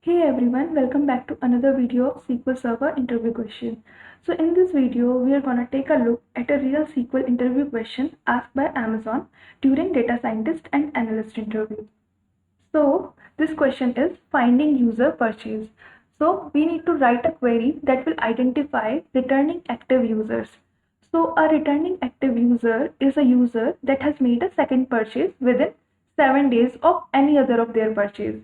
Hey everyone, welcome back to another video of SQL Server interview question. So in this video, we are going to take a look at a real SQL interview question asked by Amazon during data scientist and analyst interview. So this question is finding user purchase. So we need to write a query that will identify returning active users. So a returning active user is a user that has made a second purchase within 7 days of any other of their purchase.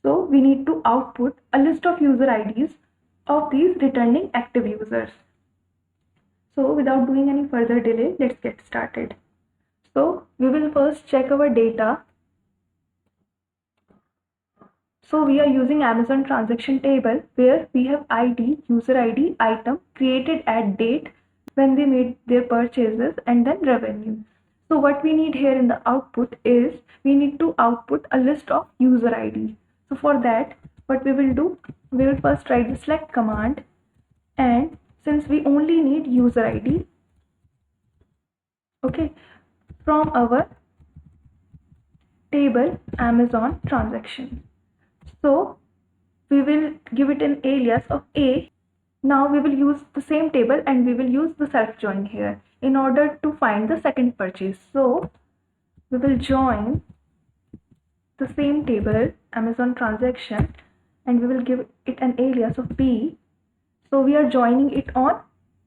So we need to output a list of user IDs of these returning active users. So without doing any further delay, let's get started. So we will first check our data. So we are using Amazon transaction table where we have ID, user ID, item created at date when they made their purchases and then revenue. So what we need here in the output is we need to output a list of user ID. So for that, what we will do, we will first write the select command, and since we only need user ID, okay, from our table Amazon transaction. So we will give it an alias of A. Now we will use the same table and we will use the self join here in order to find the second purchase. So we will join the same table Amazon transaction and we will give it an alias of B. So we are joining it on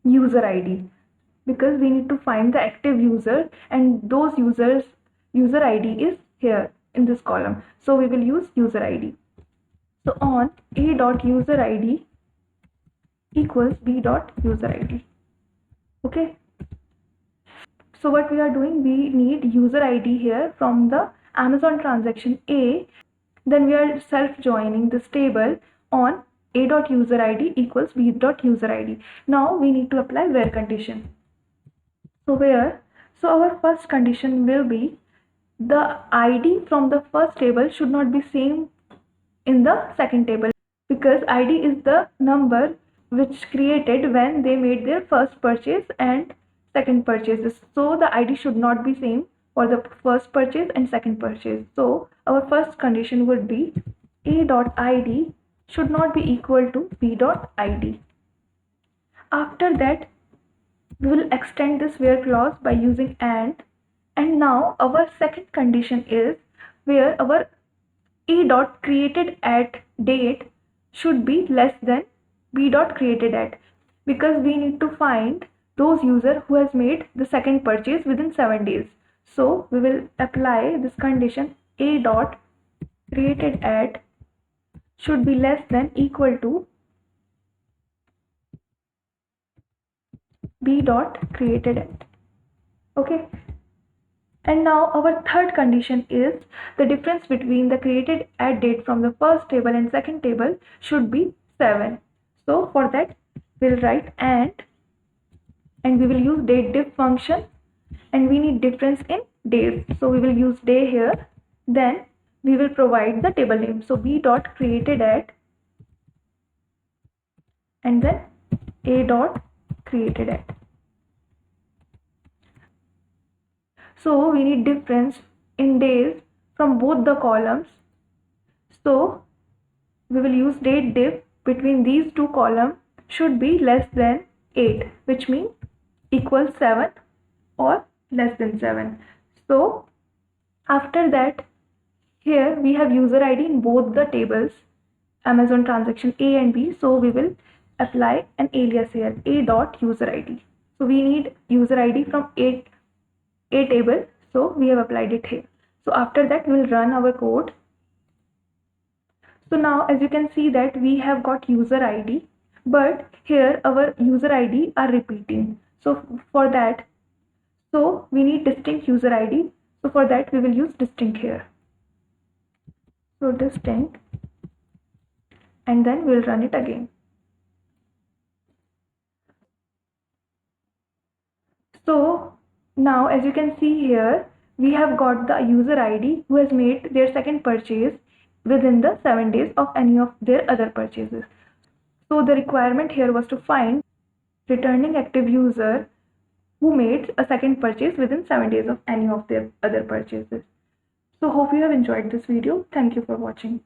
user ID because we need to find the active user, and those users user ID is here in this column. So we will use user ID. So on A.user_ID equals B.user_ID. Okay. So what we are doing, we need user ID here from the Amazon transaction A. Then we are self-joining this table on A.user_ID equals B.user_ID. Now we need to apply where condition. So our first condition will be the ID from the first table should not be same in the second table, because ID is the number which created when they made their first purchase and second purchases. So the ID should not be same for the first purchase and second purchase. So our first condition would be A.ID should not be equal to B.ID. After that, we will extend this where clause by using and now our second condition is where our A.created at date should be less than B.created at, because we need to find those user who has made the second purchase within 7 days. So we will apply this condition A.created at should be less than equal to B.created at. Okay. And now our third condition is the difference between the created at date from the first table and second table should be 7. So for that we'll write and we will use date diff function, and we need difference in days. So we will use day here. Then we will provide the table name. So B.created at and then A.created at. So we need difference in days from both the columns. So we will use date diff between these two columns should be less than 8, which means equals 7 or less than 7. So after that, here we have user ID in both the tables, Amazon transaction A and B. So we will apply an alias here, A.user_ID. So we need user ID from A table, so we have applied it here. So after that we will run our code. So now as you can see that we have got user ID, but here our user ID are repeating. So for that, so we need distinct user ID. So for that we will use distinct here. So distinct, and then we'll run it again. So now as you can see here, we have got the user ID who has made their second purchase within the 7 days of any of their other purchases. So the requirement here was to find returning active user who made a second purchase within 7 days of any of their other purchases. So hope you have enjoyed this video. Thank you for watching.